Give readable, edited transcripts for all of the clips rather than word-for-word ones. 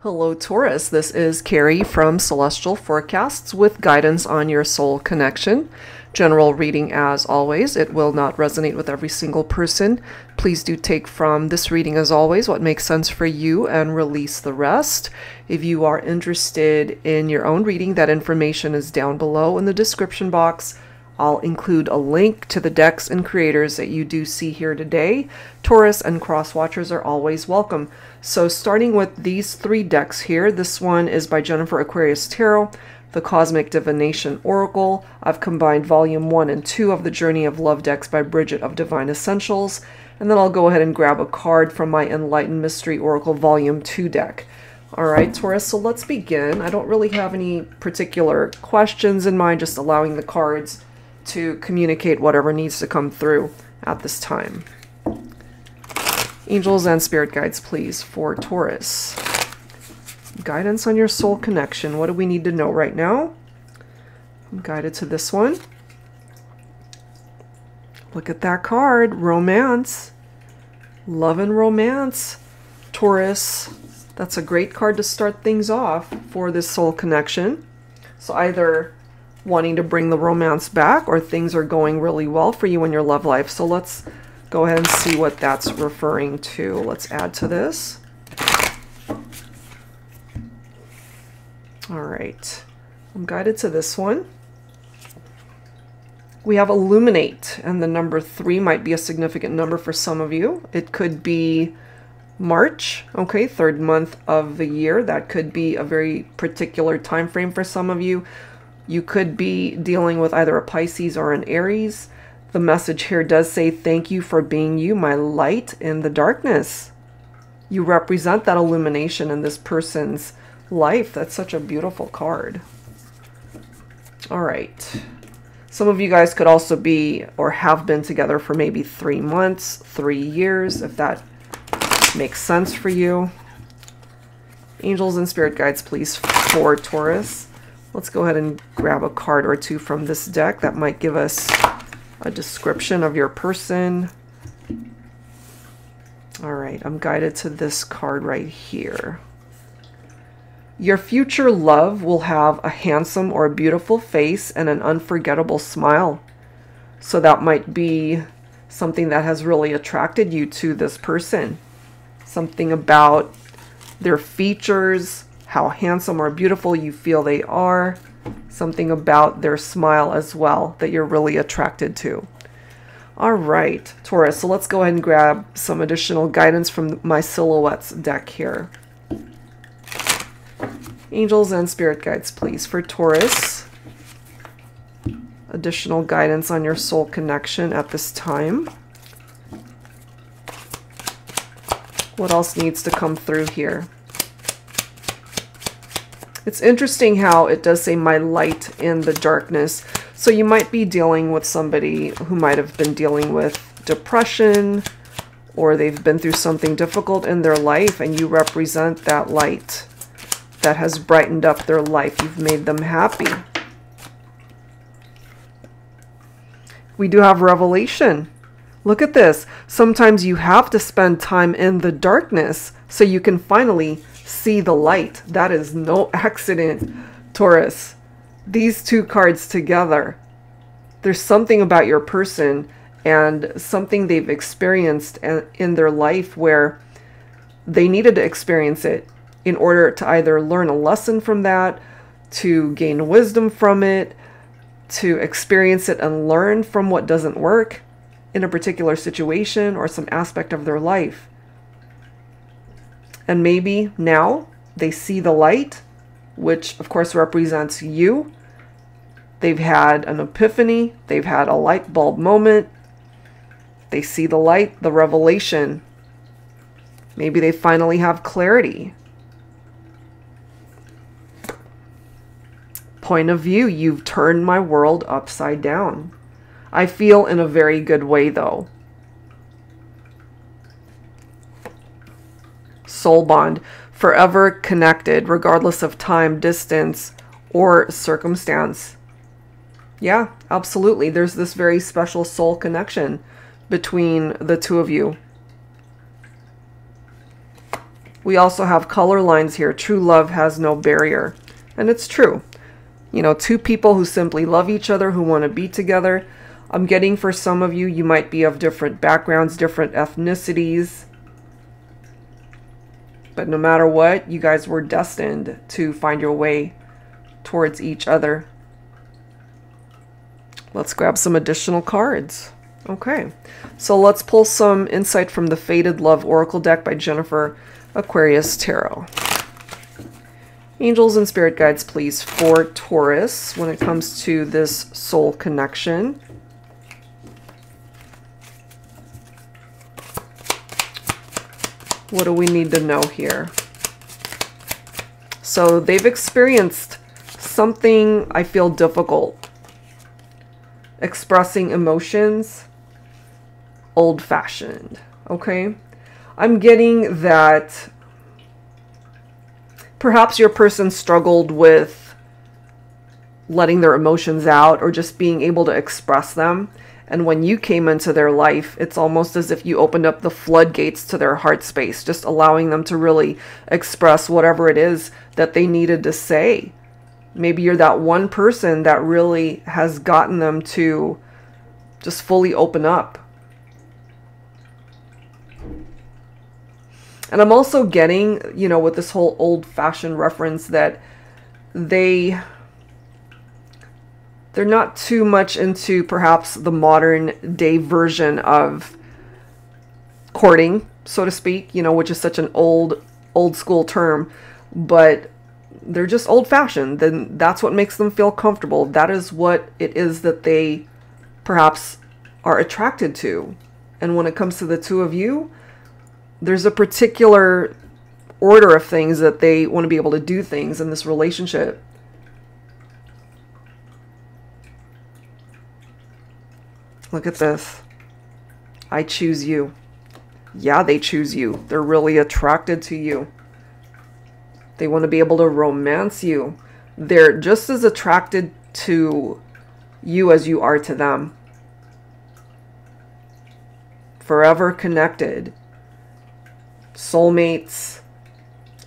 Hello Taurus, this is Carrie from Celestial Forecasts with guidance on your soul connection. General reading as always. It will not resonate with every single person. Please do take from this reading as always what makes sense for you and release the rest. If you are interested in your own reading, that information is down below in the description box. I'll include a link to the decks and creators that you do see here today. Taurus and cross watchers are always welcome. So starting with these three decks here, this one is by Jennifer Aquarius Tarot, the Cosmic Divination Oracle. I've combined volume 1 and 2 of the Journey of Love decks by Bridget of Divine Essentials. And then I'll go ahead and grab a card from my Enlightened Mystery Oracle volume 2 deck. All right, Taurus, so let's begin. I don't really have any particular questions in mind, just allowing the cards to communicate whatever needs to come through at this time. Angels and spirit guides, please, for Taurus. Guidance on your soul connection. What do we need to know right now? I'm guided to this one. Look at that card. Romance. Love and romance. Taurus. That's a great card to start things off for this soul connection. So either wanting to bring the romance back or things are going really well for you in your love life. So let's go ahead and see what that's referring to. Let's add to this. All right, I'm guided to this one. We have illuminate, and the number 3 might be a significant number for some of you. It could be March, okay, 3rd month of the year. That could be a very particular time frame for some of you. You could be dealing with either a Pisces or an Aries. The message here does say, thank you for being you, my light in the darkness. You represent that illumination in this person's life. That's such a beautiful card. All right. Some of you guys could also be or have been together for maybe 3 months, 3 years, if that makes sense for you. Angels and spirit guides, please, for Taurus. Let's go ahead and grab a card or two from this deck that might give us a description of your person. All right, I'm guided to this card right here. Your future love will have a handsome or beautiful face and an unforgettable smile. So that might be something that has really attracted you to this person. Something about their features, how handsome or beautiful you feel they are. Something about their smile as well that you're really attracted to. All right, Taurus, so let's go ahead and grab some additional guidance from my Silhouettes deck here. Angels and spirit guides, please, for Taurus. Additional guidance on your soul connection at this time. What else needs to come through here? It's interesting how it does say my light in the darkness. So you might be dealing with somebody who might have been dealing with depression, or they've been through something difficult in their life, and you represent that light that has brightened up their life. You've made them happy. We do have revelation. Look at this. Sometimes you have to spend time in the darkness so you can finally see the light. That is no accident, Taurus. These two cards together, there's something about your person and something they've experienced in their life where they needed to experience it in order to either learn a lesson from that, to gain wisdom from it, to experience it and learn from what doesn't work in a particular situation or some aspect of their life. And maybe now they see the light, which of course represents you. They've had an epiphany. They've had a light bulb moment. They see the light, the revelation. Maybe they finally have clarity. Point of view, you've turned my world upside down. I feel in a very good way though. Soul bond, forever connected, regardless of time, distance, or circumstance. Yeah, absolutely. There's this very special soul connection between the two of you. We also have color lines here. True love has no barrier. And it's true. You know, two people who simply love each other, who want to be together. I'm getting for some of you, you might be of different backgrounds, different ethnicities. But no matter what, you guys were destined to find your way towards each other. Let's grab some additional cards. Okay, so let's pull some insight from the Fated Love Oracle deck by Jennifer Aquarius Tarot. Angels and spirit guides, please, for Taurus when it comes to this soul connection. What do we need to know here? So they've experienced something, I feel, difficult. Expressing emotions, old-fashioned, okay? I'm getting that perhaps your person struggled with letting their emotions out or just being able to express them. And when you came into their life, it's almost as if you opened up the floodgates to their heart space, just allowing them to really express whatever it is that they needed to say. Maybe you're that one person that really has gotten them to just fully open up. And I'm also getting, you know, with this whole old-fashioned reference that they're not too much into perhaps the modern day version of courting, so to speak, you know, which is such an old school term, but they're just old-fashioned. Then that's what makes them feel comfortable. That is what it is that they perhaps are attracted to. And when it comes to the two of you, there's a particular order of things that they want to be able to do things in this relationship. Look at this. I choose you. Yeah, they choose you. They're really attracted to you. They want to be able to romance you. They're just as attracted to you as you are to them. Forever connected. Soulmates.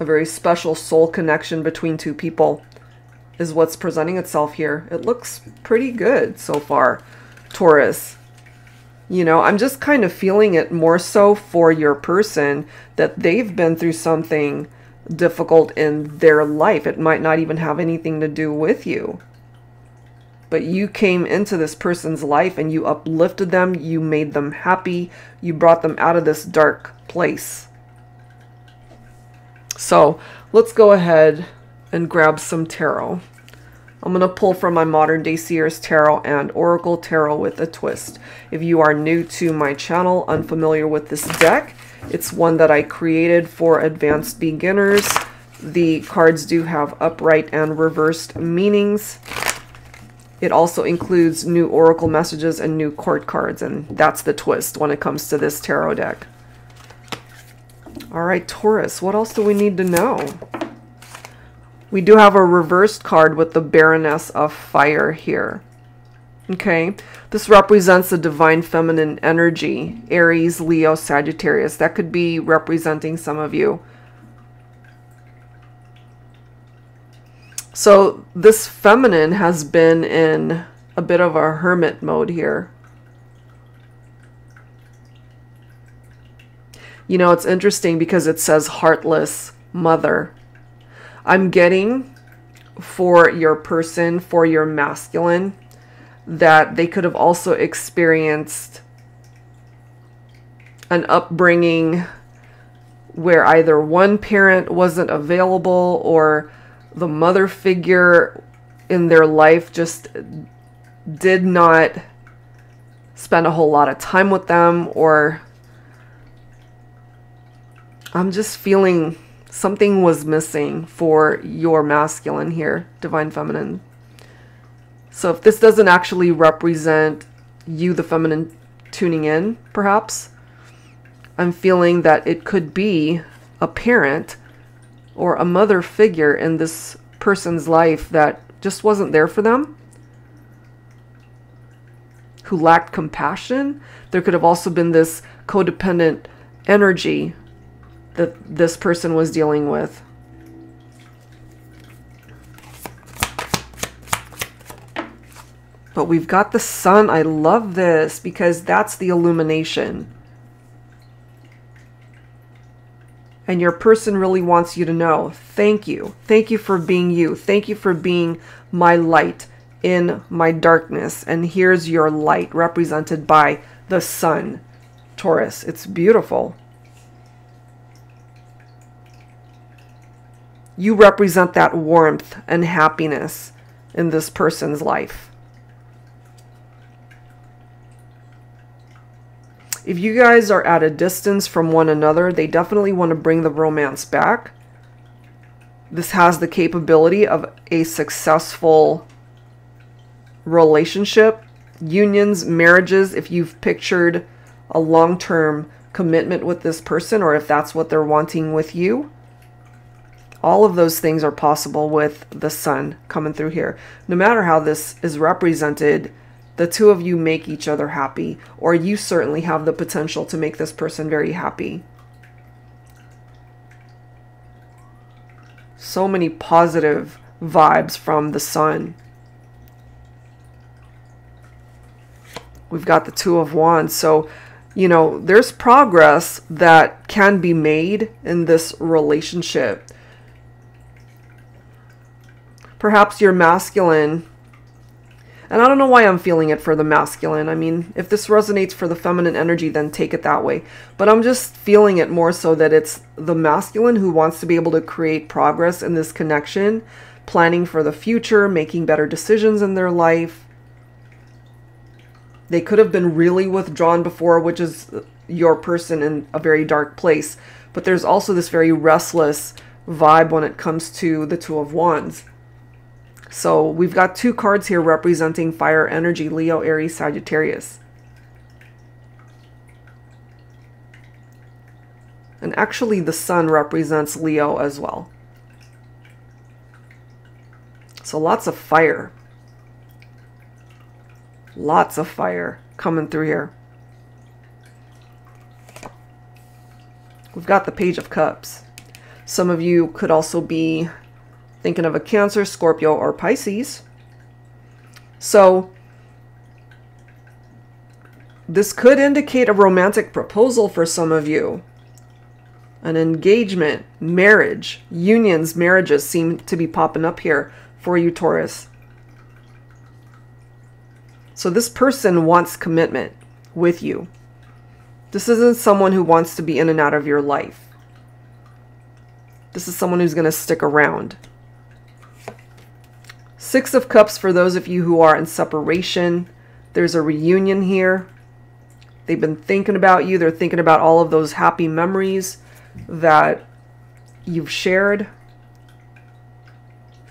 A very special soul connection between two people is what's presenting itself here. It looks pretty good so far, Taurus. You know, I'm just kind of feeling it more so for your person that they've been through something difficult in their life. It might not even have anything to do with you. But you came into this person's life and you uplifted them. You made them happy. You brought them out of this dark place. So let's go ahead and grab some tarot. I'm going to pull from my Modern Day Seers Tarot and Oracle Tarot with a twist. If you are new to my channel, unfamiliar with this deck, it's one that I created for advanced beginners. The cards do have upright and reversed meanings. It also includes new oracle messages and new court cards, and that's the twist when it comes to this tarot deck. All right, Taurus, what else do we need to know? We do have a reversed card with the Baroness of Fire here. Okay, this represents the divine feminine energy, Aries, Leo, Sagittarius. That could be representing some of you. So this feminine has been in a bit of a hermit mode here. You know, it's interesting because it says heartless mother. I'm getting for your person, for your masculine, that they could have also experienced an upbringing where either one parent wasn't available or the mother figure in their life just did not spend a whole lot of time with them, or I'm just feeling something was missing for your masculine here, divine feminine. So if this doesn't actually represent you, the feminine, tuning in, perhaps, I'm feeling that it could be a parent or a mother figure in this person's life that just wasn't there for them, who lacked compassion. There could have also been this codependent energy that this person was dealing with. But we've got the sun. I love this because that's the illumination. And your person really wants you to know, thank you. Thank you for being you. Thank you for being my light in my darkness. And here's your light represented by the sun, Taurus. It's beautiful. You represent that warmth and happiness in this person's life. If you guys are at a distance from one another, they definitely want to bring the romance back. This has the capability of a successful relationship, unions, marriages, if you've pictured a long-term commitment with this person, or if that's what they're wanting with you. All of those things are possible with the sun coming through here. No matter how this is represented, the two of you make each other happy, or you certainly have the potential to make this person very happy. So many positive vibes from the sun. We've got the Two of Wands. So, you know, there's progress that can be made in this relationship. Perhaps you're masculine. And I don't know why I'm feeling it for the masculine. I mean, if this resonates for the feminine energy, then take it that way. But I'm just feeling it more so that it's the masculine who wants to be able to create progress in this connection, planning for the future, making better decisions in their life. They could have been really withdrawn before, which is your person in a very dark place. But there's also this very restless vibe when it comes to the Two of Wands. So we've got two cards here representing fire energy, Leo, Aries, Sagittarius. And actually the sun represents Leo as well. So lots of fire. Lots of fire coming through here. We've got the Page of Cups. Some of you could also be thinking of a Cancer, Scorpio, or Pisces. So this could indicate a romantic proposal for some of you. An engagement, marriage, unions, marriages seem to be popping up here for you, Taurus. So this person wants commitment with you. This isn't someone who wants to be in and out of your life. This is someone who's going to stick around. Six of Cups for those of you who are in separation. There's a reunion here. They've been thinking about you. They're thinking about all of those happy memories that you've shared.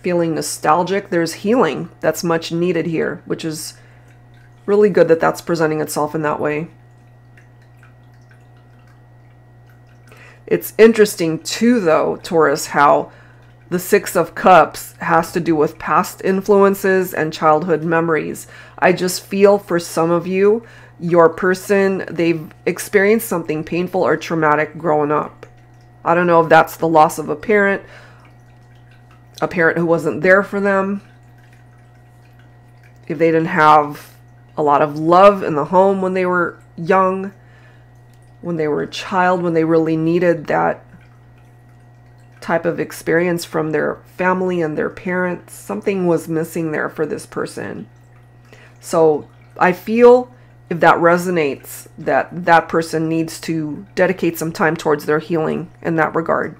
Feeling nostalgic. There's healing that's much needed here, which is really good that that's presenting itself in that way. It's interesting too, though, Taurus, how the Six of Cups has to do with past influences and childhood memories. I just feel for some of you, your person, they've experienced something painful or traumatic growing up. I don't know if that's the loss of a parent who wasn't there for them, if they didn't have a lot of love in the home when they were young, when they were a child, when they really needed that type of experience from their family and their parents. Something was missing there for this person. So I feel if that resonates, that that person needs to dedicate some time towards their healing in that regard.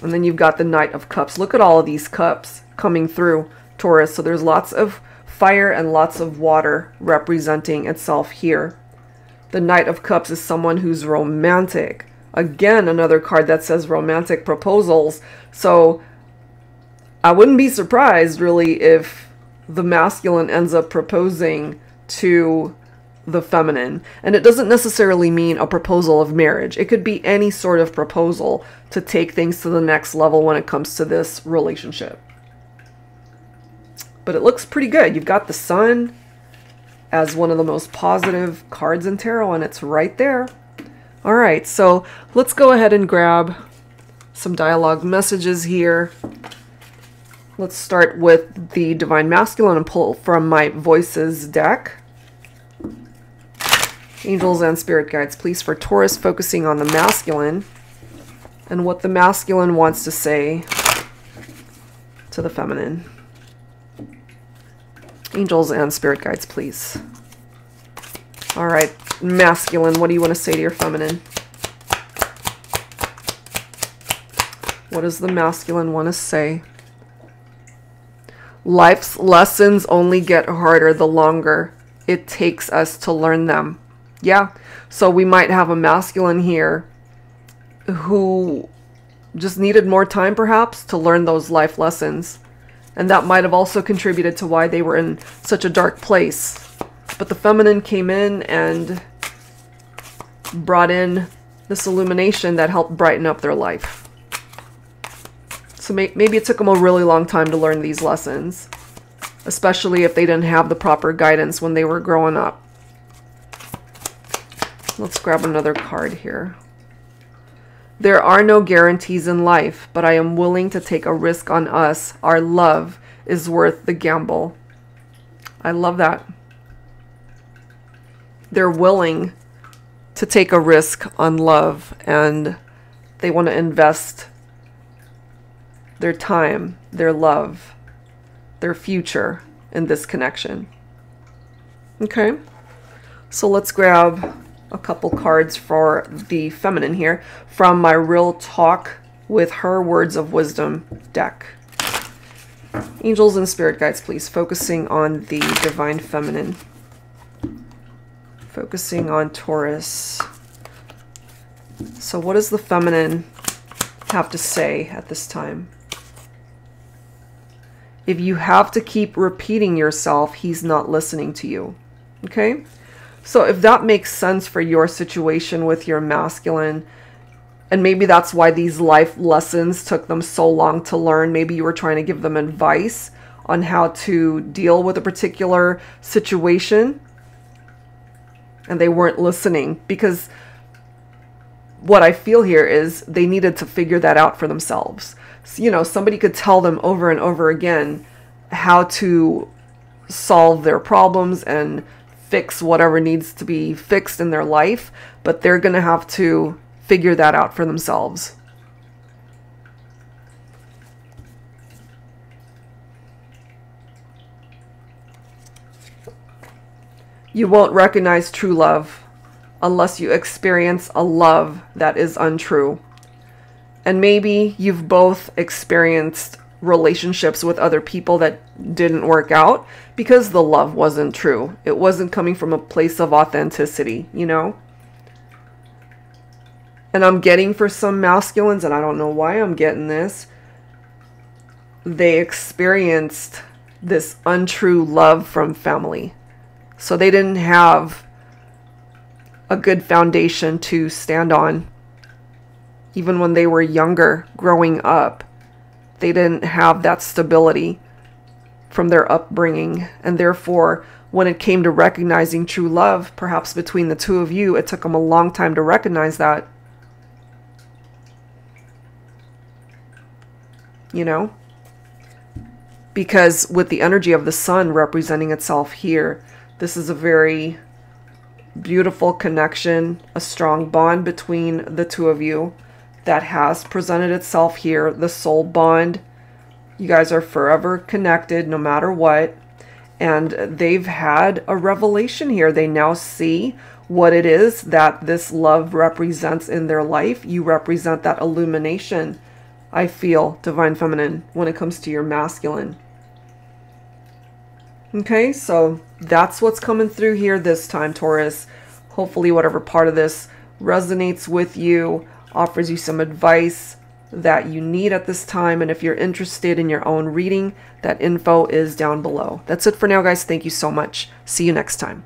And then you've got the Knight of Cups. Look at all of these cups coming through, Taurus. So there's lots of fire and lots of water representing itself here. The Knight of Cups is someone who's romantic. Again, another card that says romantic proposals. So I wouldn't be surprised, really, if the masculine ends up proposing to the feminine. And it doesn't necessarily mean a proposal of marriage. It could be any sort of proposal to take things to the next level when it comes to this relationship. But it looks pretty good. You've got the sun. as one of the most positive cards in tarot, and it's right there. All right, so let's go ahead and grab some dialogue messages here. Let's start with the Divine Masculine and pull from my Voices deck. Angels and Spirit Guides, please, for Taurus, focusing on the masculine and what the masculine wants to say to the feminine. Angels and Spirit Guides, please. All right, masculine, what do you want to say to your feminine? What does the masculine want to say? Life's lessons only get harder the longer it takes us to learn them. Yeah, so we might have a masculine here who just needed more time perhaps to learn those life lessons. And that might have also contributed to why they were in such a dark place. But the feminine came in and brought in this illumination that helped brighten up their life. So maybe it took them a really long time to learn these lessons, especially if they didn't have the proper guidance when they were growing up. Let's grab another card here. There are no guarantees in life, but I am willing to take a risk on us. Our love is worth the gamble. I love that. They're willing to take a risk on love, and they want to invest their time, their love, their future in this connection. Okay, so let's grab a couple cards for the feminine here from my Real Talk with Her Words of Wisdom deck. Angels and Spirit Guides, please, focusing on the Divine Feminine. Focusing on Taurus. So what does the feminine have to say at this time? If you have to keep repeating yourself, he's not listening to you. Okay? So if that makes sense for your situation with your masculine, and maybe that's why these life lessons took them so long to learn. Maybe you were trying to give them advice on how to deal with a particular situation, and they weren't listening, because what I feel here is they needed to figure that out for themselves. So, you know, somebody could tell them over and over again how to solve their problems and fix whatever needs to be fixed in their life, but they're going to have to figure that out for themselves. You won't recognize true love unless you experience a love that is untrue. And maybe you've both experienced relationships with other people that didn't work out because the love wasn't true. It wasn't coming from a place of authenticity, you know? And I'm getting for some masculines, and I don't know why I'm getting this, they experienced this untrue love from family. So they didn't have a good foundation to stand on. Even when they were younger, growing up, they didn't have that stability from their upbringing. And therefore, when it came to recognizing true love, perhaps between the two of you, it took them a long time to recognize that. You know? Because with the energy of the sun representing itself here, this is a very beautiful connection, a strong bond between the two of you that has presented itself here, the soul bond. You guys are forever connected no matter what. And they've had a revelation here. They now see what it is that this love represents in their life. You represent that illumination, I feel, Divine Feminine, when it comes to your masculine. Okay, so that's what's coming through here this time, Taurus. Hopefully whatever part of this resonates with you, offers you some advice that you need at this time. And if you're interested in your own reading, that info is down below. That's it for now, guys. Thank you so much. See you next time.